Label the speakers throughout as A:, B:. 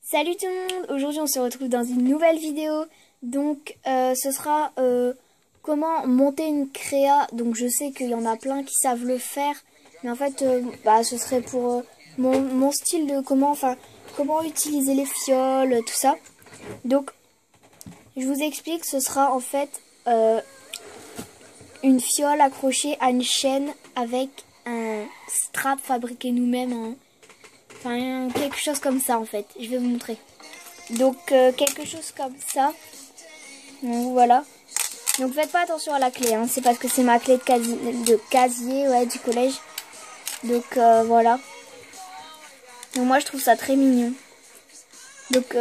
A: Salut tout le monde, aujourd'hui on se retrouve dans une nouvelle vidéo. Donc ce sera comment monter une créa. Donc je sais qu'il y en a plein qui savent le faire, mais en fait ce serait pour mon style de comment utiliser les fioles, tout ça. Donc je vous explique, ce sera en fait une fiole accrochée à une chaîne avec un strap fabriqué nous-mêmes. Enfin, quelque chose comme ça en fait. Je vais vous montrer. Donc, quelque chose comme ça. Donc, voilà. Donc, faites pas attention à la clé. Hein. C'est parce que c'est ma clé de casier ouais, du collège. Donc, voilà. Donc, moi, je trouve ça très mignon. Donc,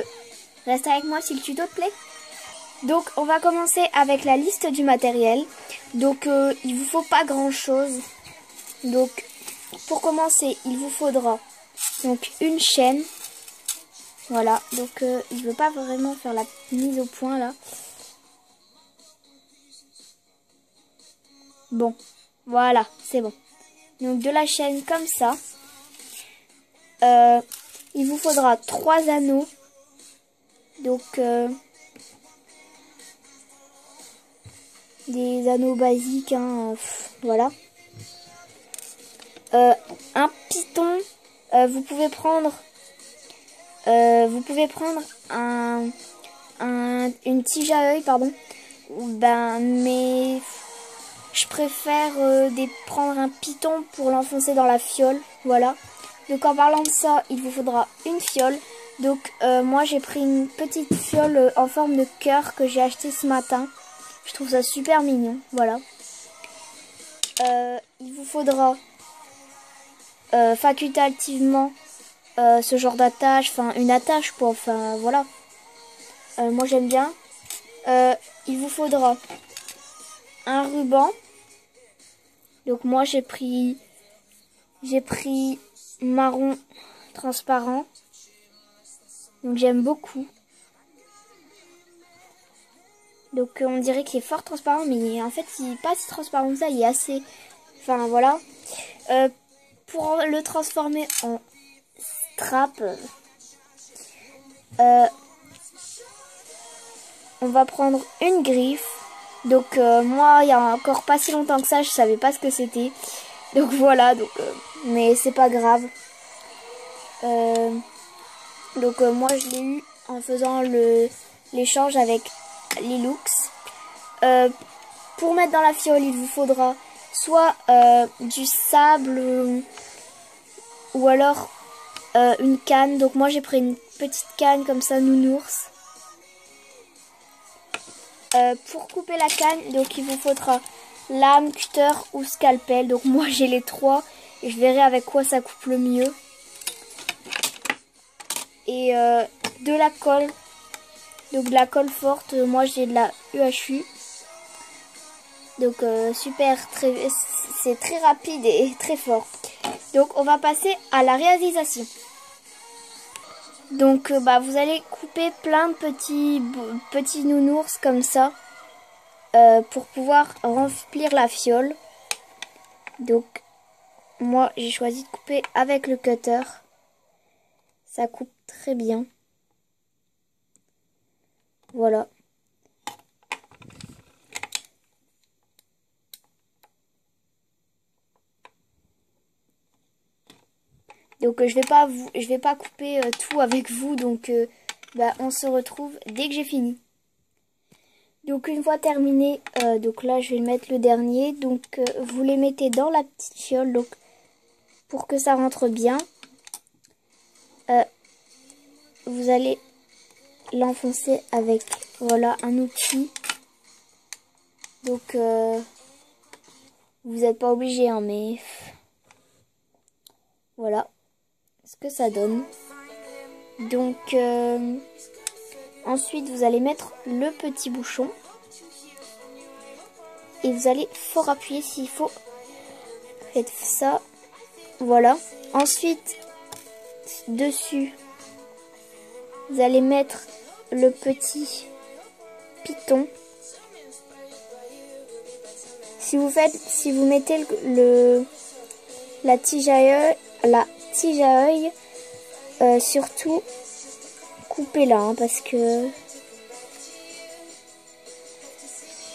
A: reste avec moi si le tuto te plaît. Donc, on va commencer avec la liste du matériel. Donc, il vous faut pas grand-chose. Donc, pour commencer, il vous faudra... Donc une chaîne, voilà, donc je veux pas vraiment faire la mise au point là. Bon, voilà, c'est bon. Donc de la chaîne comme ça. Il vous faudra 3 anneaux. Donc des anneaux basiques, hein, voilà. Un piton. Vous pouvez prendre une tige à œil, pardon. Mais je préfère prendre un piton pour l'enfoncer dans la fiole, voilà. Donc en parlant de ça, il vous faudra une fiole. Donc moi j'ai pris une petite fiole en forme de cœur que j'ai acheté ce matin. Je trouve ça super mignon, voilà. Il vous faudra facultativement ce genre d'attache, enfin une attache quoi, enfin voilà. Moi j'aime bien. Il vous faudra un ruban. Donc moi j'ai pris marron transparent. Donc j'aime beaucoup. Donc on dirait qu'il est fort transparent, mais en fait il n'est pas si transparent que ça, il est assez... Enfin voilà. Pour le transformer en strap, on va prendre une griffe. Donc moi il y a encore pas si longtemps que ça je savais pas ce que c'était. Donc voilà, mais c'est pas grave. Donc moi je l'ai eu en faisant l'échange avec Lilux. Pour mettre dans la fiole il vous faudra soit du sable ou alors une canne. Donc moi j'ai pris une petite canne comme ça nounours. Pour couper la canne, donc il vous faudra lame, cutter ou scalpel. Donc moi j'ai les 3 et je verrai avec quoi ça coupe le mieux. Et de la colle. Donc de la colle forte, moi j'ai de la UHU. Donc super, c'est très rapide et très fort. Donc on va passer à la réalisation. Donc vous allez couper plein de petits nounours comme ça pour pouvoir remplir la fiole. Donc moi j'ai choisi de couper avec le cutter. Ça coupe très bien. Voilà. Donc je vais pas couper tout avec vous, donc on se retrouve dès que j'ai fini. Donc une fois terminé, donc là je vais mettre le dernier. Donc vous les mettez dans la petite fiole, donc pour que ça rentre bien. Vous allez l'enfoncer avec voilà un outil. Donc vous n'êtes pas obligé, hein, mais voilà ce que ça donne. Donc ensuite vous allez mettre le petit bouchon et vous allez fort appuyer s'il faut. Faites ça, voilà. Ensuite dessus vous allez mettre le petit piton. Si vous mettez la tige à œil, surtout couper là, hein, parce que...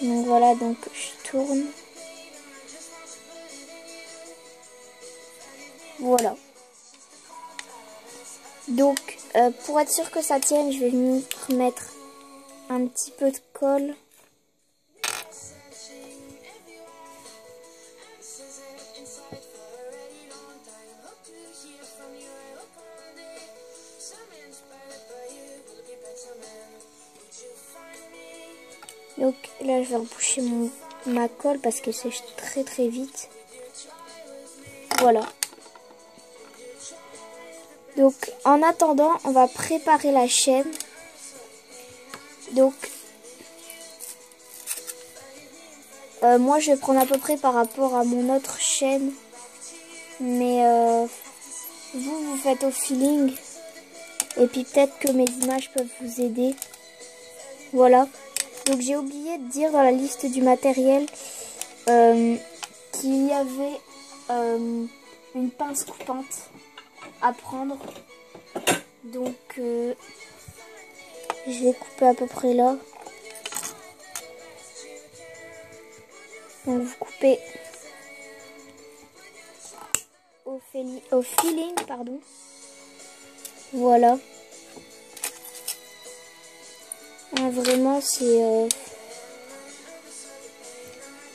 A: Donc voilà, donc je tourne. Voilà. Donc, pour être sûr que ça tienne, je vais venir mettre un petit peu de colle. Donc là, je vais reboucher ma colle parce qu'elle sèche très très vite. Voilà. Donc, en attendant, on va préparer la chaîne. Donc, moi, je vais prendre à peu près par rapport à mon autre chaîne. Mais vous faites au feeling. Et puis peut-être que mes images peuvent vous aider. Voilà. Donc, j'ai oublié de dire dans la liste du matériel qu'il y avait une pince coupante à prendre. Donc, je vais couper à peu près là. Donc, vous coupez au feeling, pardon. Voilà. Ah, vraiment, c'est...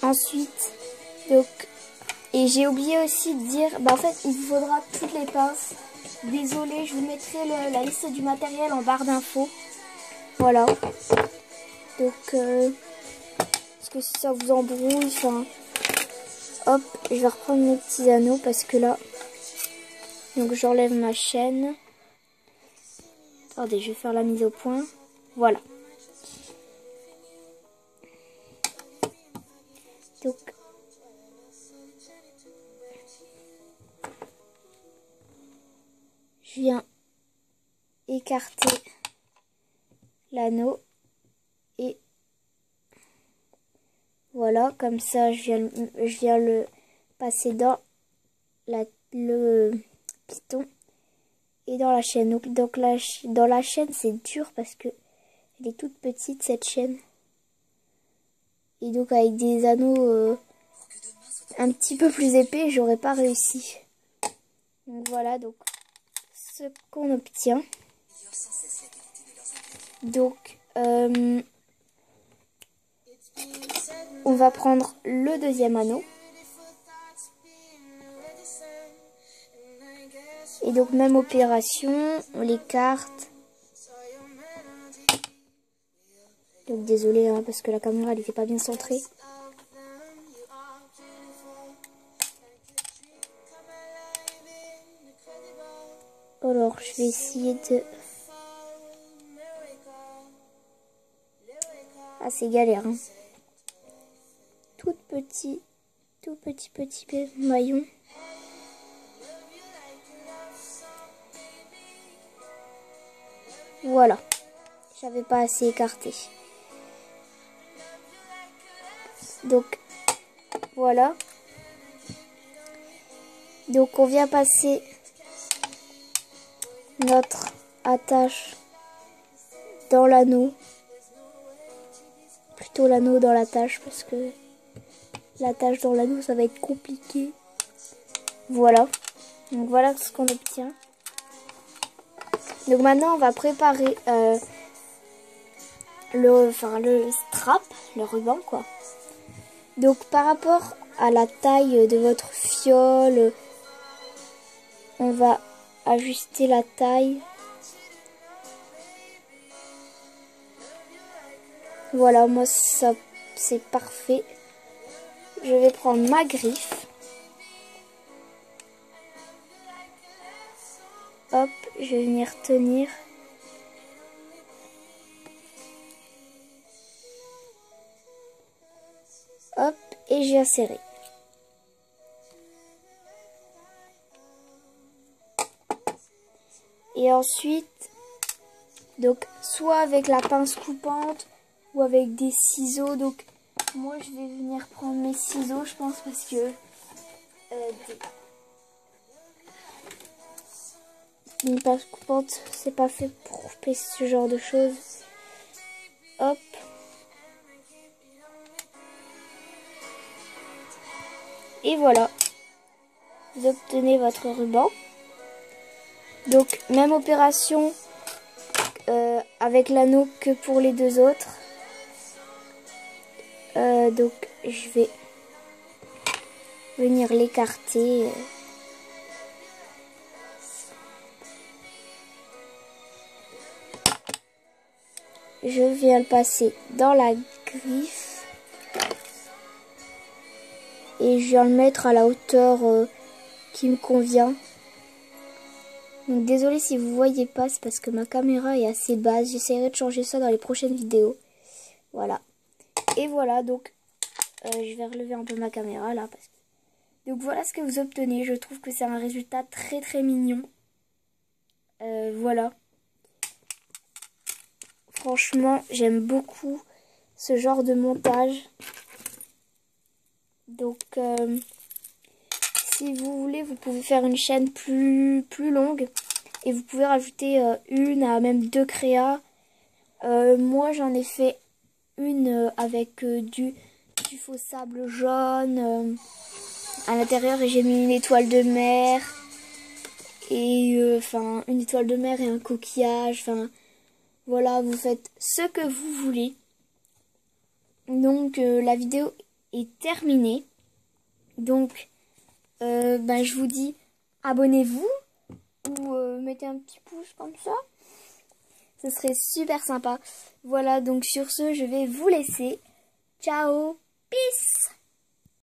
A: Ensuite, donc... Et j'ai oublié aussi de dire... Bah, en fait, il vous faudra toutes les pinces. Désolée, je vous mettrai la liste du matériel en barre d'infos. Voilà. Donc, parce que si ça vous embrouille, enfin... Hop, je vais reprendre mes petits anneaux parce que là... Donc, j'enlève ma chaîne. Attendez, je vais faire la mise au point. Voilà. Donc, je viens écarter l'anneau et voilà, comme ça je viens le passer dans le piton et dans la chaîne. Donc dans la chaîne c'est dur parce que elle est toute petite cette chaîne. Et donc avec des anneaux un petit peu plus épais, j'aurais pas réussi. Donc voilà, donc ce qu'on obtient. Donc on va prendre le deuxième anneau. Et donc même opération, on l'écarte. Donc désolé hein, parce que la caméra elle n'était pas bien centrée. Alors je vais essayer de... Ah c'est galère hein. Tout petit maillon. Voilà. J'avais pas assez écarté. Donc voilà. Donc on vient passer notre attache dans l'anneau. Plutôt l'anneau dans l'attache parce que l'attache dans l'anneau ça va être compliqué. Voilà. Donc voilà ce qu'on obtient. Donc maintenant on va préparer le strap, le ruban quoi. Donc par rapport à la taille de votre fiole, on va ajuster la taille. Voilà, moi ça c'est parfait. Je vais prendre ma griffe. Hop, je vais venir tenir. Hop, et j'ai inséré. Et ensuite, donc soit avec la pince coupante ou avec des ciseaux. Donc moi je vais venir prendre mes ciseaux, je pense, parce que finit pas coupante, c'est pas fait pour couper ce genre de choses. Hop. Et voilà. Vous obtenez votre ruban. Donc, même opération avec l'anneau que pour les deux autres. Donc, je vais venir l'écarter. Je viens le passer dans la griffe. Et je viens le mettre à la hauteur qui me convient. Donc désolé si vous voyez pas, c'est parce que ma caméra est assez basse. J'essaierai de changer ça dans les prochaines vidéos. Voilà. Et voilà, donc je vais relever un peu ma caméra là. Donc voilà ce que vous obtenez. Je trouve que c'est un résultat très très mignon. Voilà. Franchement, j'aime beaucoup ce genre de montage. Donc, si vous voulez, vous pouvez faire une chaîne plus longue. Et vous pouvez rajouter une à même deux créas. Moi, j'en ai fait une avec du faux sable jaune à l'intérieur. Et j'ai mis une étoile de mer. Et enfin, une étoile de mer et un coquillage. Enfin, voilà, vous faites ce que vous voulez. Donc, la vidéo est terminée. Donc, je vous dis, abonnez-vous ou mettez un petit pouce comme ça. Ce serait super sympa. Voilà, donc sur ce, je vais vous laisser. Ciao, peace!